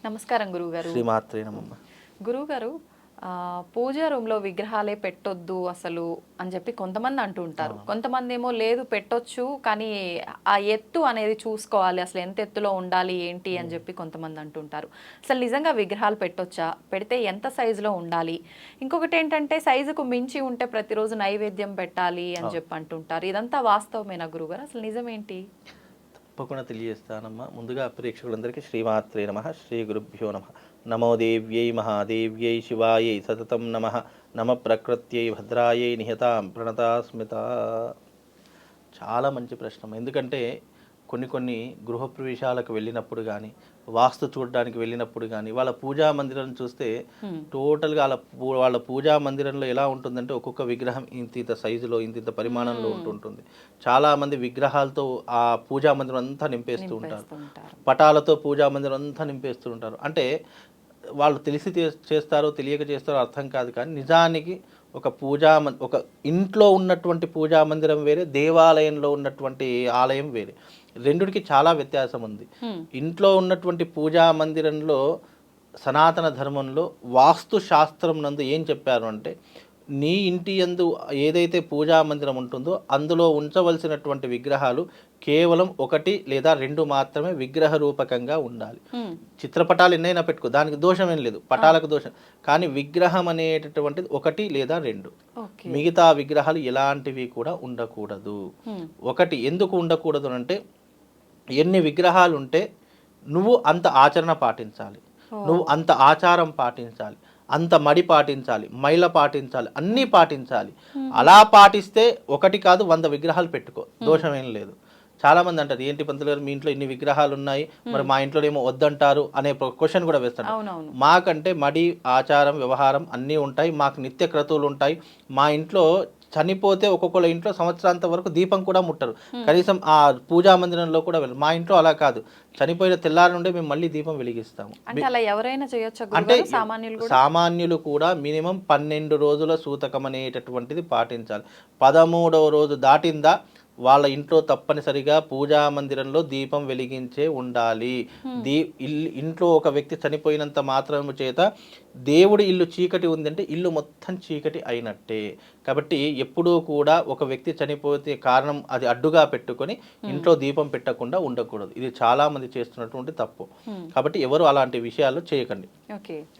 నమస్కారం గురువుగారు. శ్రీమాత్రే నమః. గురువుగారు, పూజా రూమ్‌లో విగ్రహాలే పెట్టొద్దు అసలు అని చెప్పి కొంతమంది అంటూ ఉంటారు. కొంతమందేమో లేదు పెట్టొచ్చు, కానీ ఆ ఎత్తు అనేది చూసుకోవాలి. అసలు ఎంత ఎత్తులో ఉండాలి ఏంటి అని చెప్పి కొంతమంది అంటుంటారు. అసలు నిజంగా విగ్రహాలు పెట్టొచ్చా? పెడితే ఎంత సైజులో ఉండాలి? ఇంకొకటి ఏంటంటే సైజుకు మించి ఉంటే ప్రతిరోజు నైవేద్యం పెట్టాలి అని చెప్పి అంటుంటారు. ఇదంతా వాస్తవమేనా గురువుగారు? అసలు నిజమేంటి? తప్పకుండా తెలియజేస్తానమ్మా. ముందుగా ప్రేక్షకులందరికీ శ్రీమాత్రే నమః, శ్రీ గురుభ్యో నమః. నమో దేవ్యై మహాదేవ్యై శివాయై సతతం నమః. నమ ప్రకృత్యై భద్రాయై నిహతాం ప్రణతాస్మిత. చాలా మంచి ప్రశ్న. ఎందుకంటే కొన్ని గృహప్రవేశాలకు వెళ్ళినప్పుడు కానీ, వాస్తు చూడడానికి వెళ్ళినప్పుడు కానీ, వాళ్ళ పూజా మందిరం చూస్తే టోటల్గా వాళ్ళ పూజా మందిరంలో ఎలా ఉంటుందంటే ఒక్కొక్క విగ్రహం ఇంత సైజులో ఇంత పరిమాణంలో ఉంటుంటుంది. చాలామంది విగ్రహాలతో ఆ పూజా మందిరం అంతా నింపేస్తూ ఉంటారు. పటాలతో పూజా మందిరం అంతా నింపేస్తూ ఉంటారు. అంటే వాళ్ళు తెలిసి చేస్తారో తెలియక చేస్తారో అర్థం కాదు, కానీ నిజానికి ఒక ఇంట్లో ఉన్నటువంటి పూజా మందిరం వేరే, దేవాలయంలో ఉన్నటువంటి ఆలయం వేరే. రెండిటికి చాలా వ్యత్యాసం ఉంది. ఇంట్లో ఉన్నటువంటి పూజా మందిరంలో సనాతన ధర్మంలో వాస్తు శాస్త్రం నందు ఏం చెప్పారు అంటే, నీ ఇంటి యందు ఏదైతే పూజా మందిరం ఉంటుందో అందులో ఉంచవలసినటువంటి విగ్రహాలు కేవలం 1 లేదా 2 మాత్రమే విగ్రహ రూపకంగా ఉండాలి. చిత్రపటాలు ఎన్నైనా పెట్టుకో, దానికి దోషం ఏం లేదు, పటాలకు దోషం. కానీ విగ్రహం అనేటటువంటిది 1 లేదా 2, మిగతా విగ్రహాలు ఎలాంటివి కూడా ఉండకూడదు. ఎందుకు ఉండకూడదు అంటే, ఎన్ని విగ్రహాలు ఉంటే నువ్వు అంత ఆచరణ పాటించాలి, నువ్వు అంత ఆచారం పాటించాలి, అంత మడి పాటించాలి, మైల పాటించాలి, అన్నీ పాటించాలి. అలా పాటిస్తే 1 కాదు 100 విగ్రహాలు పెట్టుకో, దోషం ఏం లేదు. చాలామంది అంటారు, ఏంటి పంతులు గారు మీ ఇంట్లో ఇన్ని విగ్రహాలు ఉన్నాయి, మరి మా ఇంట్లో ఏమో వద్దంటారు అనే క్వశ్చన్ కూడా వేస్తాడు. మాకంటే మడి, ఆచారం, వ్యవహారం అన్నీ ఉంటాయి. మాకు నిత్య క్రతువులు ఉంటాయి. మా ఇంట్లో చనిపోతే ఒక్కొక్కళ్ళ ఇంట్లో సంవత్సరాంత వరకు దీపం కూడా ముట్టరు, కనీసం ఆ పూజా మందిరంలో కూడా వెళ్ళరు. మా ఇంట్లో అలా కాదు, చనిపోయిన తెల్లారి నుండే మేము మళ్ళీ దీపం వెలిగిస్తాము. అంటే సామాన్యులు కూడా మినిమం 12 రోజుల సూతకం అనేటటువంటిది పాటించాలి. 13వ రోజు దాటిందా వాళ్ళ ఇంట్లో తప్పనిసరిగా పూజా మందిరంలో దీపం వెలిగించే ఉండాలి. ఇంట్లో ఒక వ్యక్తి చనిపోయినంత మాత్రము చేత దేవుడి ఇల్లు చీకటి ఉందంటే ఇల్లు మొత్తం చీకటి అయినట్టే. కాబట్టి ఎప్పుడూ కూడా ఒక వ్యక్తి చనిపోతే కారణం అది అడ్డుగా పెట్టుకొని ఇంట్లో దీపం పెట్టకుండా ఉండకూడదు. ఇది చాలా మంది చేస్తున్నటువంటి తప్పు. కాబట్టి ఎవరు అలాంటి విషయాలు చేయకండి.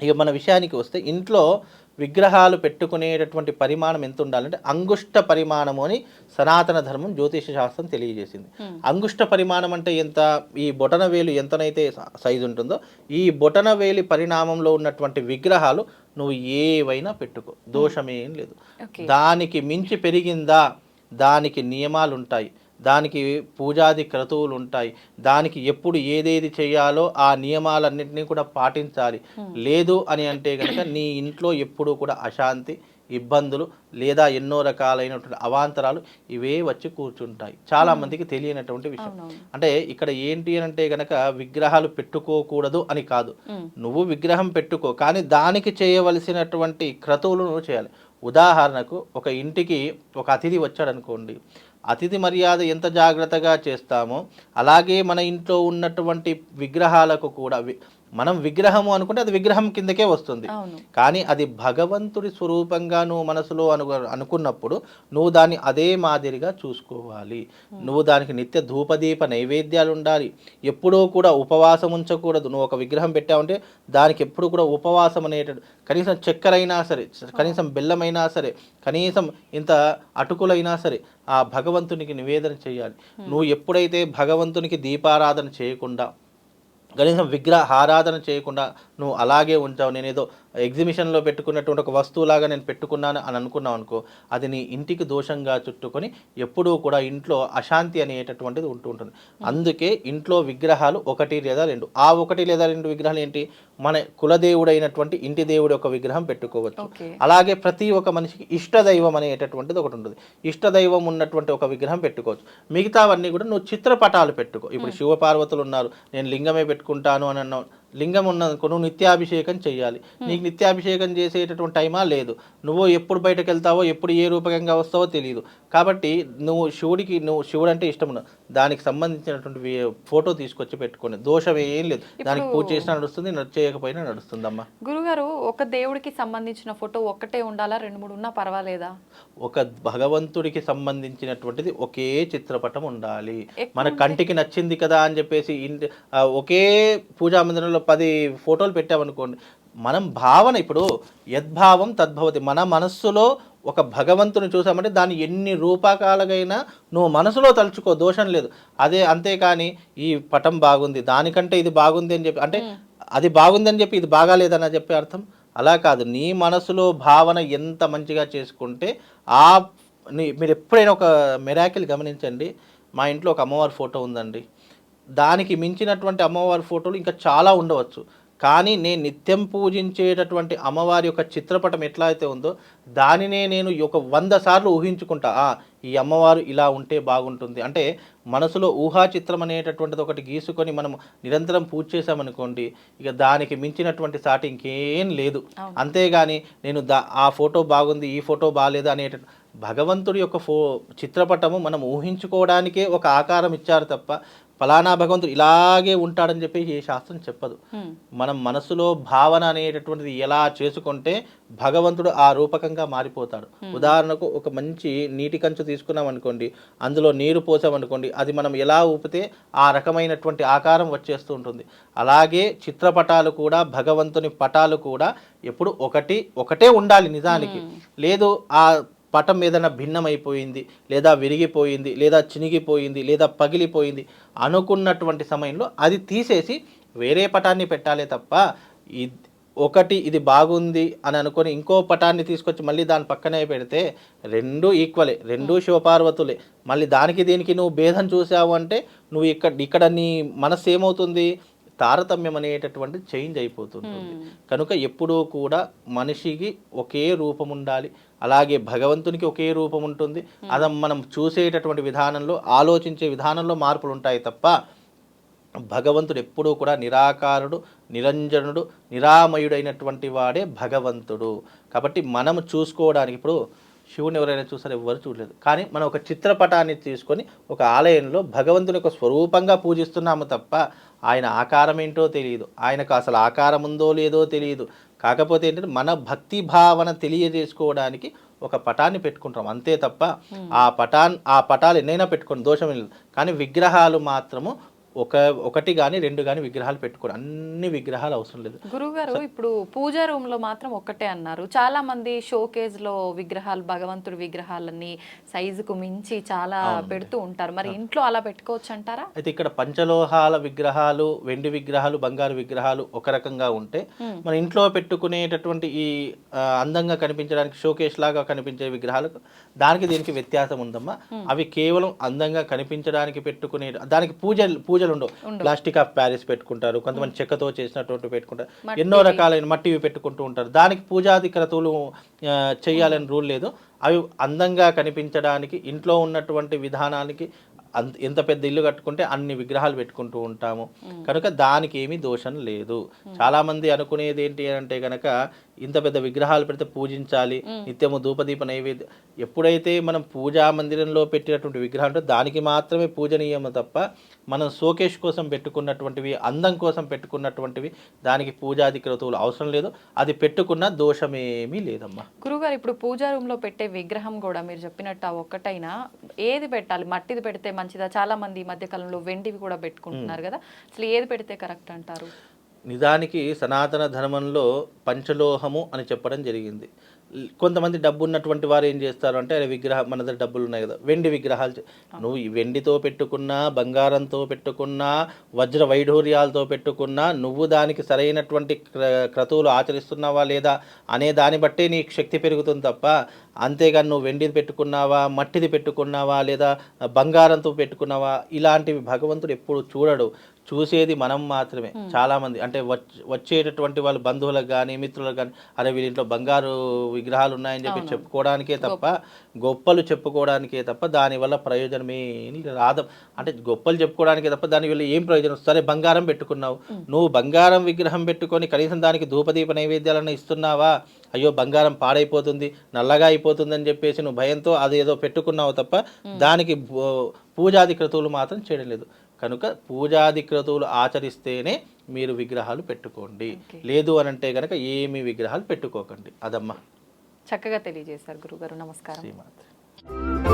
ఇక మన విషయానికి వస్తే, ఇంట్లో విగ్రహాలు పెట్టుకునేటటువంటి పరిమాణం ఎంత ఉండాలంటే అంగుష్ట పరిమాణము అని సనాతన ధర్మం జ్యోతిష శాస్త్రం తెలియజేసింది. అంగుష్ట పరిమాణం అంటే ఎంత? ఈ బొటన వేలు ఎంతనైతే సైజు ఉంటుందో ఈ బొటన వేలి పరిణామంలో ఉన్నటువంటి విగ్రహాలు నువ్వు ఏవైనా పెట్టుకో, దోషమేం లేదు. దానికి మించి పెరిగిందా దానికి నియమాలు ఉంటాయి, దానికి పూజాది క్రతువులు ఉంటాయి, దానికి ఎప్పుడు ఏదేది చేయాలో ఆ నియమాలన్నింటినీ కూడా పాటించాలి. లేదు అని అంటే కనుక నీ ఇంట్లో ఎప్పుడూ కూడా అశాంతి, ఇబ్బందులు లేదా ఎన్నో రకాలైనటువంటి అవాంతరాలు ఇవే వచ్చి కూర్చుంటాయి. చాలా మందికి తెలియనటువంటి విషయం. అంటే ఇక్కడ ఏంటి అని అంటే గనక విగ్రహాలు పెట్టుకోకూడదు అని కాదు, నువ్వు విగ్రహం పెట్టుకో, కానీ దానికి చేయవలసినటువంటి క్రతువులు నువ్వు చేయాలి. ఉదాహరణకు ఒక ఇంటికి ఒక అతిథి వచ్చాడు అనుకోండి, అతిథి మర్యాద ఎంత జాగ్రత్తగా చేస్తామో అలాగే మన ఇంట్లో ఉన్నటువంటి విగ్రహాలకు కూడా, మనం విగ్రహము అనుకుంటే అది విగ్రహం కిందకే వస్తుంది, కానీ అది భగవంతుడి స్వరూపంగా నువ్వు మనసులో అనుకున్నప్పుడు నువ్వు దాన్ని అదే మాదిరిగా చూసుకోవాలి. నువ్వు దానికి నిత్య ధూపదీప నైవేద్యాలు ఉండాలి. ఎప్పుడూ కూడా ఉపవాసం ఉంచకూడదు. నువ్వు ఒక విగ్రహం పెట్టావంటే దానికి ఎప్పుడు కూడా ఉపవాసం అనేటట్టు, కనీసం చక్కెర అయినా సరే, కనీసం బెల్లమైనా సరే, కనీసం ఇంత అటుకులైనా సరే ఆ భగవంతునికి నివేదన చేయాలి. నువ్వు ఎప్పుడైతే భగవంతునికి దీపారాధన చేయకుండా, కనీసం విగ్రహ ఆరాధన చేయకుండా నువ్వు అలాగే ఉంచావు, నేనేదో ఎగ్జిబిషన్లో పెట్టుకున్నటువంటి ఒక వస్తువులాగా నేను పెట్టుకున్నాను అని అనుకున్నావు అనుకో, అది నీ ఇంటికి దోషంగా చుట్టుకొని ఎప్పుడూ కూడా ఇంట్లో అశాంతి అనేటటువంటిది ఉంటుంది. అందుకే ఇంట్లో విగ్రహాలు 1 లేదా 2, ఆ 1 లేదా 2 విగ్రహాలు ఏంటి, మన కులదేవుడైనటువంటి ఇంటి దేవుడి ఒక విగ్రహం పెట్టుకోవచ్చు. అలాగే ప్రతి ఒక్క మనిషికి ఇష్టదైవం అనేటటువంటిది ఒకటి ఉంటుంది, ఇష్టదైవం ఉన్నటువంటి ఒక విగ్రహం పెట్టుకోవచ్చు. మిగతావన్నీ కూడా నువ్వు చిత్రపటాలు పెట్టుకో. ఇప్పుడు శివపార్వతులు ఉన్నారు, నేను లింగమే పెట్టుకుంటాను అని అన్నావు, లింగం ఉన్నదనుకో, నువ్వు నిత్యాభిషేకం చేయాలి. నీకు నిత్యాభిషేకం చేసేటటువంటి టైమా లేదు, నువ్వు ఎప్పుడు బయటకు వెళ్తావో ఎప్పుడు ఏ రూపకంగా వస్తావో తెలియదు. కాబట్టి నువ్వు శివుడు అంటే ఇష్టం ఉన్నావు, దానికి సంబంధించినటువంటి ఫోటో తీసుకొచ్చి పెట్టుకోండి, దోషం ఏం లేదు. దానికి పూజ చేసినా నడుస్తుంది, చేయకపోయినా నడుస్తుందమ్మా. గురుగారు, ఒక దేవుడికి సంబంధించిన ఫోటో ఒక్కటే ఉండాలా, 2, 3 ఉన్నా పర్వాలేదా? ఒక భగవంతుడికి సంబంధించినటువంటిది ఒకే చిత్రపటం ఉండాలి. మన కంటికి నచ్చింది కదా అని చెప్పేసి ఒకే పూజా మందిరంలో 10 ఫోటోలు పెట్టామనుకోండి, మనం భావన ఇప్పుడు యద్భావం తద్భవతి. మన మనస్సులో ఒక భగవంతుని చూసామంటే దాన్ని ఎన్ని రూపకాలుగైనా నువ్వు మనసులో తలుచుకో, దోషం లేదు. అంతేకాని ఈ పటం బాగుంది దానికంటే ఇది బాగుంది అని చెప్పి, అంటే అది బాగుందని చెప్పి ఇది బాగాలేదని చెప్పే అర్థం అలా కాదు. నీ మనసులో భావన ఎంత మంచిగా చేసుకుంటే మీరు ఎప్పుడైనా ఒక మిరాకిల్ గమనించండి. మా ఇంట్లో ఒక అమ్మవారి ఫోటో ఉందండి, దానికి మించినటువంటి అమ్మవారి ఫోటోలు ఇంకా చాలా ఉండవచ్చు, కానీ నేను నిత్యం పూజించేటటువంటి అమ్మవారి యొక్క చిత్రపటం ఎట్లా అయితే ఉందో దానినే నేను ఒక 100 సార్లు ఊహించుకుంటా. ఈ అమ్మవారు ఇలా ఉంటే బాగుంటుంది అంటే మనసులో ఊహా చిత్రం అనేటటువంటిది ఒకటి గీసుకొని మనం నిరంతరం పూజ చేసామనుకోండి, ఇక దానికి మించినటువంటి సాటి ఇంకేం లేదు. అంతేగాని నేను ఆ ఫోటో బాగుంది ఈ ఫోటో బాగాలేదు అనేట భగవంతుడి యొక్క చిత్రపటము మనం ఊహించుకోవడానికే ఒక ఆకారం ఇచ్చారు తప్ప ఫలానా భగవంతుడు ఇలాగే ఉంటాడని చెప్పి ఏ శాస్త్రం చెప్పదు. మనం మనసులో భావన అనేటటువంటిది ఎలా చేసుకుంటే భగవంతుడు ఆ రూపకంగా మారిపోతాడు. ఉదాహరణకు ఒక మంచి నీటి కంచు తీసుకున్నాం అనుకోండి, అందులో నీరు పోసామనుకోండి, అది మనం ఎలా ఊపితే ఆ రకమైనటువంటి ఆకారం వచ్చేస్తూ ఉంటుంది. అలాగే చిత్రపటాలు కూడా, భగవంతుని పటాలు కూడా ఎప్పుడు ఒకటే ఉండాలి నిజానికి. లేదు ఆ పటం ఏదైనా భిన్నమైపోయింది, లేదా విరిగిపోయింది, లేదా చినిగిపోయింది, లేదా పగిలిపోయింది అనుకున్నటువంటి సమయంలో అది తీసేసి వేరే పటాన్ని పెట్టాలే తప్ప ఇది బాగుంది అని అనుకొని ఇంకో పటాన్ని తీసుకొచ్చి మళ్ళీ దాని పక్కనే పెడితే రెండూ ఈక్వలే, రెండూ శివపార్వతులే. మళ్ళీ దానికి దీనికి నువ్వు భేదం చూసావు అంటే నువ్వు ఇక్కడ నీ మనసు ఏమవుతుంది, తారతమ్యం అనేటటువంటి చేంజ్ అయిపోతుంటుంది. కనుక ఎప్పుడూ కూడా మనిషికి ఒకే రూపం ఉండాలి, అలాగే భగవంతునికి ఒకే రూపం ఉంటుంది. అది మనం చూసేటటువంటి విధానంలో, ఆలోచించే విధానంలో మార్పులు ఉంటాయి తప్ప భగవంతుడు ఎప్పుడూ కూడా నిరాకారుడు, నిరంజనుడు, నిరామయుడైనటువంటి వాడే భగవంతుడు. కాబట్టి మనం చూసుకోవడానికి ఇప్పుడు శివుని ఎవరైనా చూసారు, ఎవరు చూడలేదు, కానీ మనం ఒక చిత్రపటాన్ని తీసుకొని ఒక ఆలయంలో భగవంతుని యొక్క స్వరూపంగా పూజిస్తున్నాము తప్ప ఆయన ఆకారం ఏంటో తెలియదు, ఆయనకు అసలు ఆకారం ఉందో లేదో తెలియదు. కాకపోతే ఏంటంటే మన భక్తి భావన తెలియజేసుకోవడానికి ఒక పటాన్ని పెట్టుకుంటాం అంతే తప్ప ఆ పటాలు ఎన్నైనా పెట్టుకోండి, దోషం లేదు. కానీ విగ్రహాలు మాత్రము ఒకటి కానీ 2 కానీ విగ్రహాలు పెట్టుకోండి, అన్ని విగ్రహాలు అవసరం లేదు. గురువుగారు, ఇప్పుడు పూజా రూమ్ లో మాత్రం ఒక్కటే అన్నారు. చాలా మంది షోకేజ్ లో విగ్రహాలు, భగవంతుడి విగ్రహాలన్నీ సైజుకు మించి చాలా పెడుతూ ఉంటారు. మరి ఇంట్లో అలా పెట్టుకోవచ్చు అంటారా? అయితే ఇక్కడ పంచలోహాల విగ్రహాలు, వెండి విగ్రహాలు, బంగారు విగ్రహాలు ఒక రకంగా ఉంటే మన ఇంట్లో పెట్టుకునేటటువంటి ఈ అందంగా కనిపించడానికి షోకేస్ లాగా కనిపించే విగ్రహాలు దీనికి వ్యత్యాసం ఉందమ్మా. అవి కేవలం అందంగా కనిపించడానికి పెట్టుకునే, దానికి పూజలు ఉండవు. ప్లాస్టిక్ ఆఫ్ ప్యారిస్ పెట్టుకుంటారు, కొంతమంది చెక్కతో చేసినటువంటి పెట్టుకుంటారు, ఎన్నో రకాలైన మట్టివి పెట్టుకుంటూ ఉంటారు. దానికి పూజాది క్రతువులు చేయాలని రూల్ లేదు. అవి అందంగా కనిపించడానికి ఇంట్లో ఉన్నటువంటి విధానానికి ఎంత పెద్ద ఇల్లు కట్టుకుంటే అన్ని విగ్రహాలు పెట్టుకుంటూ ఉంటాము. కనుక దానికి ఏమీ దోషం లేదు. చాలా మంది అనుకునేది ఏంటి అంటే కనుక ఇంత పెద్ద విగ్రహాలు పెడితే పూజించాలి, నిత్యము ధూపదీప నైవేద్యం. ఎప్పుడైతే మనం పూజా మందిరంలో పెట్టినటువంటి విగ్రహాలు ఉంటే దానికి మాత్రమే పూజనీయము తప్ప మనం షోకేష్ కోసం పెట్టుకున్నటువంటివి, అందం కోసం పెట్టుకున్నటువంటివి దానికి పూజాది క్రతువులు అవసరం లేదు. అది పెట్టుకున్న దోషమేమీ లేదమ్మా. గురుగారు, ఇప్పుడు పూజా రూమ్ లో పెట్టే విగ్రహం కూడా మీరు చెప్పినట్టు ఒక్కటైనా ఏది పెట్టాలి? మట్టిది పెడితే మంచిదా? చాలా మంది ఈ మధ్య కాలంలో వెండివి కూడా పెట్టుకుంటున్నారు కదా, అసలు ఏది పెడితే కరెక్ట్ అంటారు? నిజానికి సనాతన ధర్మంలో పంచలోహము అని చెప్పడం జరిగింది. కొంతమంది డబ్బు ఉన్నటువంటి వారు ఏం చేస్తారు అంటే విగ్రహం, మన దగ్గర డబ్బులు ఉన్నాయి కదా, వెండి విగ్రహాలు. నువ్వు వెండితో పెట్టుకున్నా, బంగారంతో పెట్టుకున్నా, వజ్ర వైఢూర్యాలతో పెట్టుకున్నా, నువ్వు దానికి సరైనటువంటి క్రతువులు ఆచరిస్తున్నావా లేదా అనే దాన్ని బట్టే నీ శక్తి పెరుగుతుంది తప్ప, అంతేగాని నువ్వు వెండిది పెట్టుకున్నావా, మట్టిది పెట్టుకున్నావా, లేదా బంగారంతో పెట్టుకున్నావా, ఇలాంటివి భగవంతుడు ఎప్పుడు చూడడు. చూసేది మనం మాత్రమే. చాలామంది అంటే వచ్చేటటువంటి వాళ్ళ బంధువులకు కానీ మిత్రులకు కానీ అరే వీళ్ళ ఇంట్లో బంగారు విగ్రహాలు ఉన్నాయని చెప్పి చెప్పుకోవడానికే తప్ప, గొప్పలు చెప్పుకోవడానికే తప్ప దానివల్ల ప్రయోజనం ఏం రాదు. అంటే గొప్పలు చెప్పుకోవడానికే తప్ప దానివల్ల ఏం ప్రయోజనం? సరే బంగారం పెట్టుకున్నావు, నువ్వు బంగారం విగ్రహం పెట్టుకొని కనీసం దానికి ధూపదీప నైవేద్యాలను ఇస్తున్నావా? అయ్యో బంగారం పాడైపోతుంది, నల్లగా అయిపోతుంది అని చెప్పేసి నువ్వు భయంతో అది ఏదో పెట్టుకున్నావు తప్ప దానికి పూజాది క్రతువులు మాత్రం చేయడం లేదు. కనుక పూజాది క్రతువులు ఆచరిస్తేనే మీరు విగ్రహాలు పెట్టుకోండి. లేదు అని అంటే కనుక ఏమి విగ్రహాలు పెట్టుకోకండి. అదమ్మా. చక్కగా తెలియజేశారు గురుగారు. నమస్కారం. శ్రీమాత్రే.